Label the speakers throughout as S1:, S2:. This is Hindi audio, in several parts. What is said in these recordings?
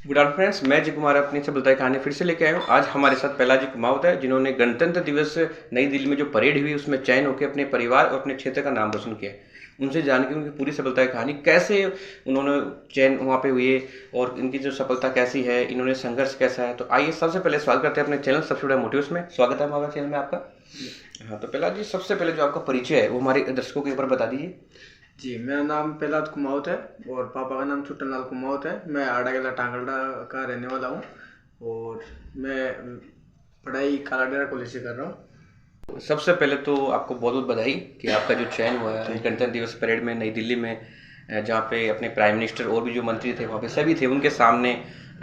S1: गुड आफ्टरनून फ्रेंड्स, मैं जी कुमार अपनी सफलता की कहानी फिर से लेके आया हूँ। आज हमारे साथ पहलाजी कुमावत है, जिन्होंने गणतंत्र दिवस नई दिल्ली में जो परेड हुई उसमें चयन होकर अपने परिवार और अपने क्षेत्र का नाम रोशन किया। उनसे जान के उनकी पूरी सफलता की कहानी, कैसे उन्होंने चयन वहाँ पे हुए और इनकी जो सफलता कैसी है, इन्होंने संघर्ष कैसा है। तो आइए सबसे पहले स्वागत करते हैं अपने चैनल सबसे बड़ा मोटिव्स में। स्वागत है हमारे चैनल में आपका। हाँ, तो पहलाजी सबसे पहले जो आपका परिचय है वो हमारे दर्शकों के ऊपर बता दीजिए।
S2: जी, मेरा नाम पहलाद कुमावत है और पापा का नाम छुट्टन लाल कुमावत है। मैं आड़ागेला टांगलडा का रहने वाला हूँ और मैं पढ़ाई कालाडेरा कॉलेज से कर रहा हूँ।
S1: सबसे पहले तो आपको बहुत बहुत बधाई कि आपका जो चयन हुआ है गणतंत्र दिवस परेड में नई दिल्ली में, जहाँ पे अपने प्राइम मिनिस्टर और भी जो मंत्री थे वहाँ पे सभी थे, उनके सामने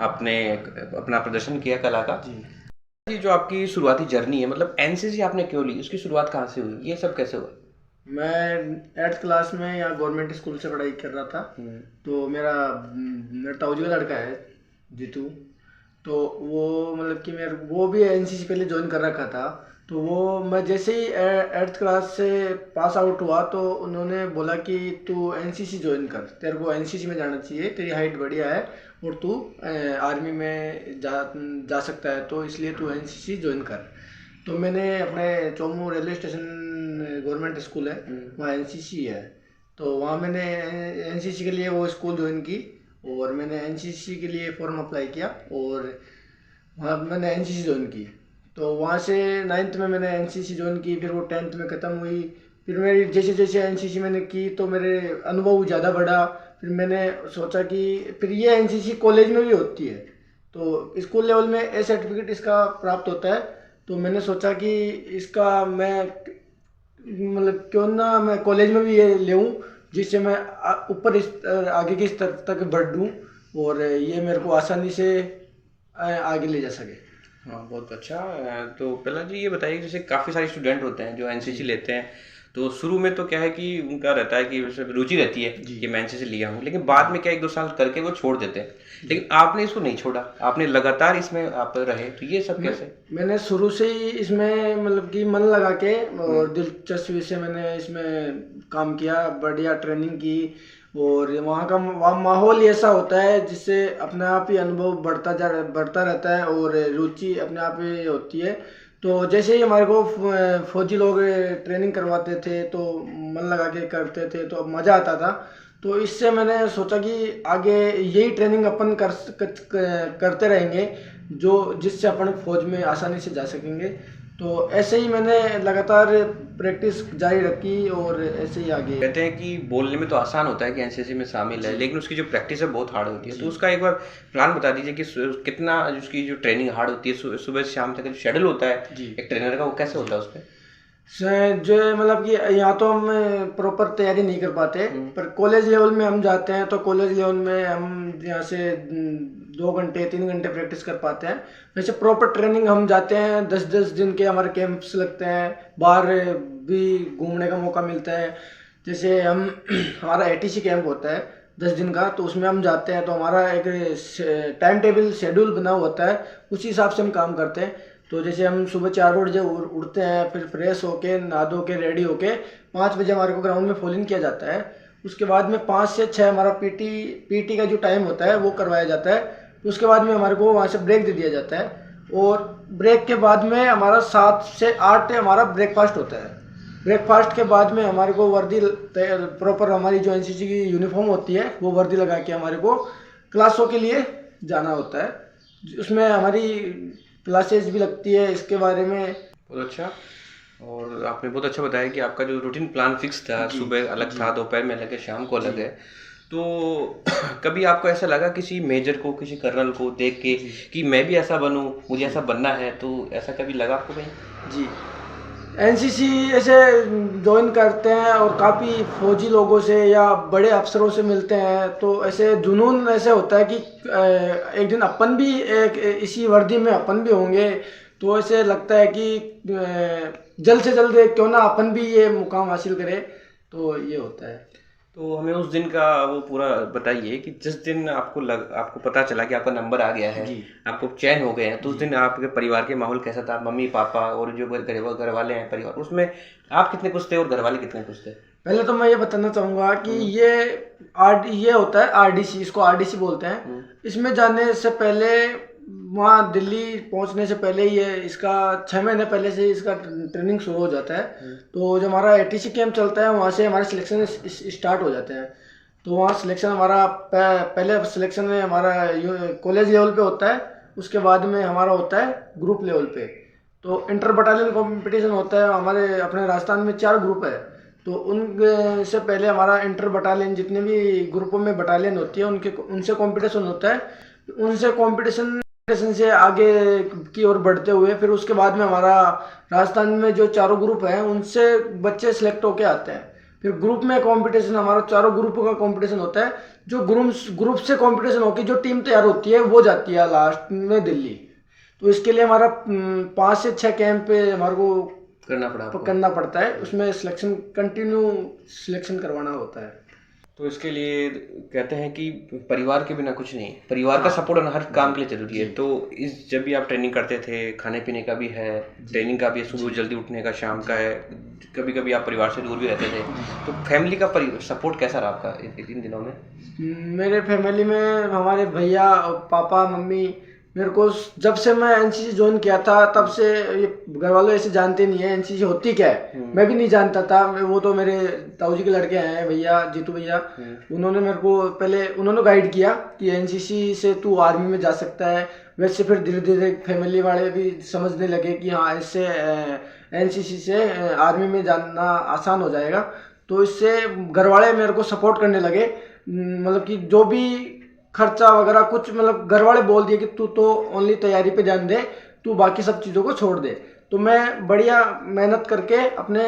S1: आपने अपना प्रदर्शन किया कला का। जी, जो आपकी शुरुआती जर्नी है, मतलब एनसीसी आपने क्यों ली, उसकी शुरुआत कहाँ से हुई, ये सब कैसे हुआ?
S2: मैं 8th क्लास में यहाँ गवर्नमेंट स्कूल से पढ़ाई कर रहा था। तो मेरा ताऊजी का लड़का है जीतू, तो वो मतलब कि मेरे वो भी एनसीसी पहले ज्वाइन कर रखा था। तो वो मैं जैसे ही 8th क्लास से पास आउट हुआ तो उन्होंने बोला कि तू एनसीसी ज्वाइन कर, तेरे को एनसीसी में जाना चाहिए, तेरी हाइट बढ़िया है और तू आर्मी में जा सकता है, तो इसलिए तू एनसीसी ज्वाइन कर। तो मैंने अपने Chomu railway station government school है, वहाँ एनसीसी है, तो वहाँ मैंने एनसीसी के लिए वो स्कूल ज्वाइन की और मैंने एनसीसी के लिए फॉर्म अप्लाई किया और वहाँ मैंने एनसीसी ज्वाइन की। तो वहाँ से 9th में मैंने एनसीसी ज्वाइन की, फिर वो 10th में ख़त्म हुई। फिर मेरी जैसे जैसे एनसीसी मैंने की तो मेरे अनुभव ज़्यादा बढ़ा। फिर मैंने सोचा कि फिर ये एनसीसी कॉलेज में भी होती है, तो स्कूल लेवल में ए सर्टिफिकेट इसका प्राप्त होता है। तो मैंने सोचा कि इसका मैं मतलब क्यों ना मैं कॉलेज में भी ये लेऊँ, जिससे मैं ऊपर आगे के स्तर तक बढ़ दूँ और ये मेरे को आसानी से आगे ले जा सके।
S1: हाँ, बहुत अच्छा। तो पहला जी ये बताइए, जैसे काफ़ी सारे स्टूडेंट होते हैं जो एनसीसी लेते हैं, तो शुरू में तो क्या है कि उनका रहता है कि वैसे रुचि रहती है कि मैं एनसीसी लिया हूँ, लेकिन बाद में क्या 1-2 साल करके वो छोड़ देते हैं। लेकिन आपने इसको नहीं छोड़ा, आपने लगातार इसमें आप रहे, तो ये सब कैसे?
S2: मैंने शुरू से ही इसमें मतलब कि मन लगा के और दिलचस्पी से मैंने इसमें काम किया, बढ़िया ट्रेनिंग की और वहाँ का माहौल ऐसा होता है जिससे अपने आप ही अनुभव बढ़ता रहता है और रुचि अपने आप ही होती है। तो जैसे ही हमारे को फौजी लोग ट्रेनिंग करवाते थे तो मन लगा के करते थे तो मज़ा आता था। तो इससे मैंने सोचा कि आगे यही ट्रेनिंग अपन करते रहेंगे जो जिससे अपन फौज में आसानी से जा सकेंगे। तो ऐसे ही मैंने लगातार प्रैक्टिस जारी रखी और ऐसे ही आगे।
S1: कहते हैं कि बोलने में तो आसान होता है कि एनसीसी में शामिल है, लेकिन उसकी जो प्रैक्टिस है बहुत हार्ड होती है। तो उसका एक बार प्लान बता दीजिए कि कितना उसकी जो ट्रेनिंग हार्ड होती है, सुबह से शाम तक जो शेड्यूल होता है एक ट्रेनर का, वो कैसे होता है उस पर?
S2: जो मतलब कि यहाँ तो हम प्रॉपर तैयारी नहीं कर पाते, पर कॉलेज लेवल में हम जाते हैं तो कॉलेज लेवल में हम यहाँ से 2 घंटे 3 घंटे प्रैक्टिस कर पाते हैं। वैसे प्रॉपर ट्रेनिंग हम जाते हैं, 10-10 दिन के हमारे कैंप्स लगते हैं, बाहर भी घूमने का मौका मिलता है। जैसे हम हमारा एटीसी कैंप होता है 10 दिन का, तो उसमें हम जाते हैं तो हमारा एक टाइम टेबल शेड्यूल बना हुआ होता है, उसी हिसाब से हम काम करते हैं। तो जैसे हम सुबह 4 बजे उठते हैं, फिर फ्रेश होके नहा धो के रेडी होके 5 बजे हमारे को ग्राउंड में फॉलिंग किया जाता है। उसके बाद में 5 से 6 हमारा पीटी का जो टाइम होता है वो करवाया जाता है। उसके बाद में हमारे को वहाँ से ब्रेक दे दिया जाता है और ब्रेक के बाद में हमारा 7 से 8 हमारा ब्रेकफास्ट होता है। ब्रेकफास्ट के बाद में हमारे को वर्दी प्रॉपर हमारी जो एनसीसी की यूनिफॉर्म होती है वो वर्दी लगा के हमारे को क्लासों के लिए जाना होता है। उसमें हमारी क्लासेस भी लगती है, इसके बारे में।
S1: बहुत अच्छा। और आपने बहुत अच्छा बताया कि आपका जो रूटीन प्लान फिक्स था, सुबह अलग था, दोपहर में अलग है, शाम को अलग है। तो कभी आपको ऐसा लगा किसी मेजर को, किसी कर्नल को देख के कि मैं भी ऐसा बनूं, मुझे ऐसा बनना है, तो ऐसा कभी लगा आपको कहीं?
S2: जी, एनसीसी ऐसे ज्वाइन करते हैं और काफ़ी फौजी लोगों से या बड़े अफसरों से मिलते हैं, तो ऐसे जुनून ऐसे होता है कि एक दिन अपन भी एक इसी वर्दी में अपन भी होंगे। तो ऐसे लगता है कि जल्द से जल्द क्यों ना अपन भी ये मुकाम हासिल करें, तो ये होता है।
S1: तो हमें उस दिन का वो पूरा बताइए कि जिस दिन आपको पता चला कि आपका नंबर आ गया है, आपको चयन हो गए हैं, तो उस दिन आपके परिवार के माहौल कैसा था? मम्मी पापा और जो घर वाले हैं परिवार, उसमें आप कितने खुश थे और घर वाले कितने खुश थे?
S2: पहले तो मैं ये बताना चाहूँगा कि ये होता है आरडीसी, इसको आरडीसी बोलते हैं। इसमें जाने से पहले, वहाँ दिल्ली पहुँचने से पहले ये इसका 6 महीने पहले से इसका ट्रेनिंग शुरू हो जाता है। तो जब हमारा एटीसी कैंप चलता है वहाँ से हमारे सिलेक्शन स्टार्ट हो जाते हैं। तो वहाँ सिलेक्शन हमारा पहले सिलेक्शन में हमारा कॉलेज लेवल पे होता है, उसके बाद में हमारा होता है ग्रुप लेवल पे। तो इंटर बटालियन कंपटीशन होता है। हमारे अपने राजस्थान में 4 ग्रुप है, तो उन से पहले हमारा इंटर बटालियन, जितने भी ग्रुपों में बटालियन होती है उनसे कंपटीशन होता है। उनसे कंपटीशन से आगे की ओर बढ़ते हुए फिर उसके बाद में हमारा राजस्थान में जो 4 ग्रुप हैं उनसे बच्चे सिलेक्ट होके आते हैं। फिर ग्रुप में कंपटीशन, हमारा 4 ग्रुपों का कंपटीशन होता है। जो ग्रुप से कंपटीशन होकर जो टीम तैयार होती है वो जाती है लास्ट में दिल्ली। तो इसके लिए हमारा 5 से 6 कैंप पे हमारे को करना पड़ता है। उसमें सिलेक्शन कंटिन्यू सिलेक्शन करवाना होता है।
S1: तो इसके लिए कहते हैं कि परिवार के बिना कुछ नहीं, परिवार का सपोर्ट हर काम के लिए जरूरी है। तो जब भी आप ट्रेनिंग करते थे, खाने पीने का भी है, ट्रेनिंग का भी है, सुबह जल्दी उठने का, शाम का है, कभी कभी आप परिवार से दूर भी रहते थे, तो फैमिली का सपोर्ट कैसा रहा आपका इन दिनों में?
S2: मेरे फैमिली में हमारे भैया, पापा, मम्मी, मेरे को जब से मैं एनसीसी ज्वाइन किया था तब से, ये घर वालों ऐसे जानते नहीं है एनसीसी होती क्या है, मैं भी नहीं जानता था। वो तो मेरे ताऊ जी के लड़के हैं, भैया, जीतू भैया, उन्होंने मेरे को पहले उन्होंने गाइड किया कि एनसीसी से तू आर्मी में जा सकता है। वैसे फिर धीरे धीरे फैमिली वाले भी समझने लगे कि हाँ, इससे एनसीसी से आर्मी में जाना आसान हो जाएगा। तो इससे घर वाले मेरे को सपोर्ट करने लगे। मतलब कि जो भी खर्चा वगैरह कुछ, मतलब घर वाले बोल दिए कि तू तो ओनली तैयारी पे ध्यान दे, तू बाकी सब चीज़ों को छोड़ दे। तो मैं बढ़िया मेहनत करके अपने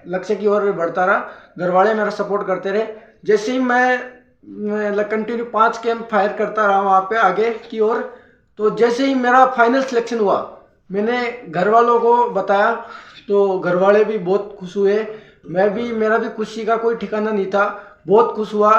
S2: लक्ष्य की ओर बढ़ता रहा। घर वाले मेरा सपोर्ट करते रहे। जैसे ही मैं कंटिन्यू 5 कैंप फायर करता रहा वहाँ पे आगे की ओर, तो जैसे ही मेरा फाइनल सिलेक्शन हुआ, मैंने घर वालों को बताया, तो घर वाले भी बहुत खुश हुए। मेरा भी खुशी का कोई ठिकाना नहीं था, बहुत खुश हुआ।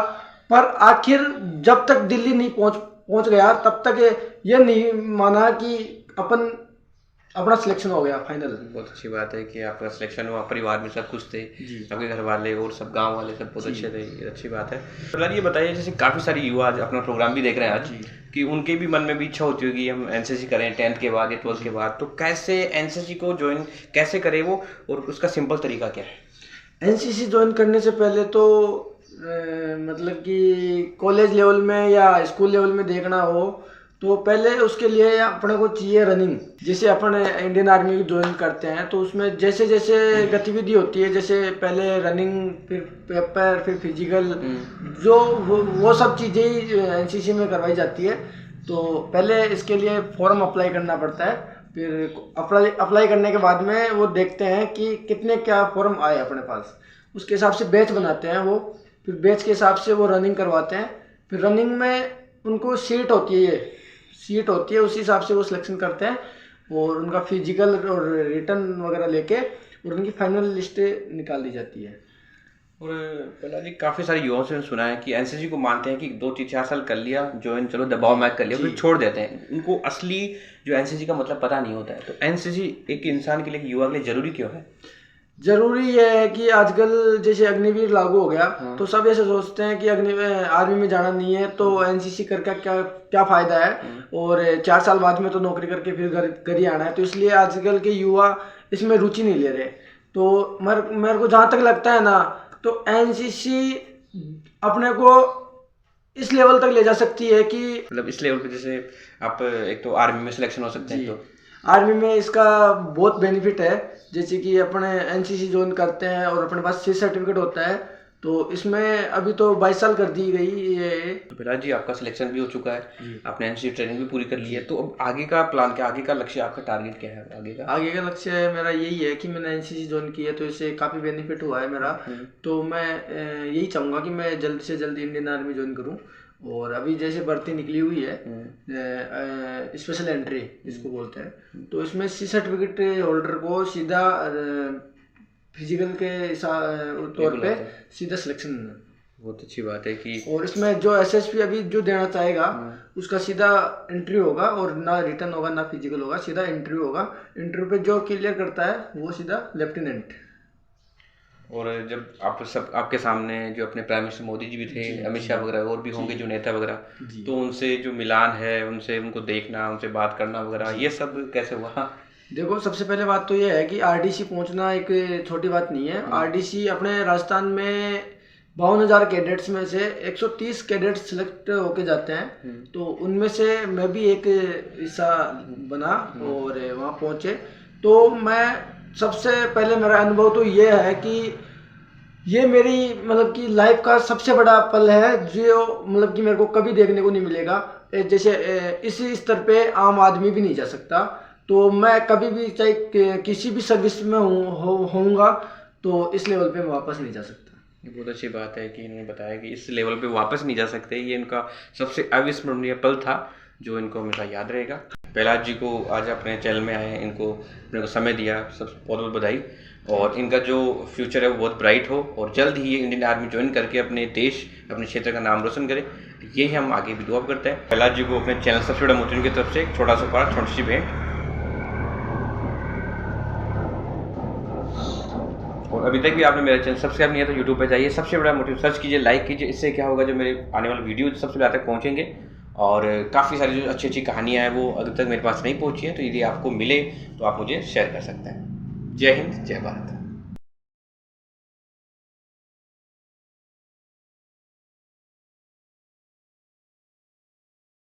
S2: पर आखिर जब तक दिल्ली नहीं पहुंच गया तब तक ये नहीं माना कि अपना सिलेक्शन हो गया फाइनल।
S1: बहुत अच्छी बात है कि आपका सिलेक्शन हुआ, परिवार में सब खुश थे, आपके घर वाले और सब गांव वाले सब बहुत अच्छे थे, ये अच्छी बात है। तो ये बताइए, जैसे काफ़ी सारे युवा आज अपना प्रोग्राम भी देख रहे हैं आज, कि उनके भी मन में भी इच्छा होती होगी हम एनसीसी करें 10th के बाद या 12th के बाद, तो कैसे एनसीसी को ज्वाइन कैसे करें वो, और उसका सिंपल तरीका क्या है?
S2: एनसीसी ज्वाइन करने से पहले तो मतलब कि कॉलेज लेवल में या स्कूल लेवल में देखना हो तो पहले उसके लिए अपने को चाहिए रनिंग। जैसे अपन इंडियन आर्मी ज्वाइन करते हैं तो उसमें जैसे जैसे गतिविधि होती है, जैसे पहले रनिंग, फिर पेपर, फिर फिजिकल, जो वो सब चीज़ें ही एनसीसी में करवाई जाती है। तो पहले इसके लिए फॉर्म अप्लाई करना पड़ता है। फिर अप्लाई करने के बाद में वो देखते हैं कि कितने क्या फॉर्म आए अपने पास, उसके हिसाब से बैच बनाते हैं वो। फिर बैच के हिसाब से वो रनिंग करवाते हैं। फिर रनिंग में उनको सीट होती है, उसी हिसाब से वो सिलेक्शन करते हैं, और उनका फिजिकल और रिटर्न वगैरह लेके और उनकी फाइनल लिस्ट निकाल दी जाती है।
S1: और प्रहलाद जी, काफ़ी सारे युवाओं से सुना है कि एनसीसी को मानते हैं कि 2-4 साल कर लिया ज्वाइन, चलो दबाव में कर लिया, फिर छोड़ देते हैं। उनको असली जो एनसीसी का मतलब पता नहीं होता है। तो एनसीसी एक इंसान के लिए, युवा के लिए जरूरी क्यों है?
S2: जरूरी यह है कि आजकल जैसे अग्निवीर लागू हो गया, तो सब ऐसे सोचते हैं कि आर्मी में जाना नहीं है तो एनसीसी करके क्या फायदा है, और 4 साल बाद में तो नौकरी करके फिर घर ही आना है। तो इसलिए आजकल के युवा इसमें रुचि नहीं ले रहे। तो मेरे को जहाँ तक लगता है ना, तो एनसीसी अपने को इस लेवल तक ले जा सकती है कि,
S1: मतलब इस लेवल पे, जैसे आप एक तो आर्मी में सिलेक्शन हो सकते हैं, तो
S2: आर्मी में इसका बहुत बेनिफिट है। जैसे कि अपने एनसीसी ज्वाइन करते हैं और अपने पास 6 सर्टिफिकेट होता है, तो इसमें अभी तो 22 साल कर दी गई ये।
S1: तो प्रहलाद जी, आपका सिलेक्शन भी हो चुका है, आपने एनसीसी ट्रेनिंग भी पूरी कर ली है, तो अब आगे का प्लान क्या, आगे का लक्ष्य, आपका टारगेट क्या है आगे का
S2: लक्ष्य मेरा यही है कि मैंने एनसीसी ज्वाइन की है तो इससे काफ़ी बेनिफिट हुआ है मेरा। तो मैं यही चाहूँगा कि मैं जल्द से जल्द इंडियन आर्मी ज्वाइन करूँ। और अभी जैसे भर्ती निकली हुई है, स्पेशल एंट्री जिसको बोलते हैं, तो इसमें सी सर्टिफिकेट होल्डर को सीधा फिजिकल के तौर पे सीधा सिलेक्शन।
S1: बहुत अच्छी बात है कि,
S2: और इसमें जो एसएसपी अभी जो देना चाहेगा उसका सीधा एंट्री होगा, और ना रिटर्न होगा ना फिजिकल होगा, सीधा एंट्री होगा। इंटरव्यू पे जो क्लियर करता है वो सीधा लेफ्टिनेंट।
S1: और जब आप सब आपके सामने जो अपने प्राइम मिनिस्टर मोदी जी भी थे, अमित शाह वगैरह और भी होंगे जो नेता वगैरह, तो उनसे जो मिलान है, उनसे उनको देखना, उनसे बात करना वगैरह, ये सब कैसे हुआ?
S2: देखो, सबसे पहले बात तो ये है कि आरडीसी पहुंचना एक छोटी बात नहीं है। आरडीसी अपने राजस्थान में 52,000 कैडेट्स में से 130 कैडेट्स सिलेक्ट होके जाते हैं, तो उनमें से मैं भी एक हिस्सा बना और वहाँ पहुँचे। तो मैं सबसे पहले मेरा अनुभव तो ये है कि ये मेरी मतलब कि लाइफ का सबसे बड़ा पल है जो मतलब कि मेरे को कभी देखने को नहीं मिलेगा। जैसे इसी स्तर पे आम आदमी भी नहीं जा सकता। तो मैं कभी भी चाहे किसी भी सर्विस में होऊंगा तो इस लेवल पे मैं वापस नहीं जा सकता।
S1: ये बहुत अच्छी बात है कि इन्होंने बताया कि इस लेवल पे वापस नहीं जा सकते। ये इनका सबसे अविस्मरणीय पल था जो इनको हमेशा याद रहेगा। प्रहलाद जी को आज अपने चैनल में आए हैं, इनको अपने को समय दिया, सब बहुत बहुत बधाई। और इनका जो फ्यूचर है वो बहुत ब्राइट हो और जल्द ही ये इंडियन आर्मी ज्वाइन करके अपने देश, अपने क्षेत्र का नाम रोशन करे, यही हम आगे भी दुआ करते हैं। प्रहलाद जी को अपने चैनल सबसे बड़ा मोटिवेशन की तरफ से एक छोटा सा उपहार, छोटी सी भेंट। और अभी तक भी आपने मेरा चैनल सब्सक्राइब नहीं है तो यूट्यूब पे जाइए, सबसे बड़ा मोटिव सर्च कीजिए, लाइक कीजिए। इससे क्या होगा, जो मेरे आने वाले वीडियो सबसे ज़्यादा तक पहुँचेंगे और काफ़ी सारी जो अच्छी अच्छी कहानियाँ हैं वो अभी तक मेरे पास नहीं पहुँची हैं, तो यदि आपको मिले तो आप मुझे शेयर कर सकते हैं। जय हिंद, जय भारत।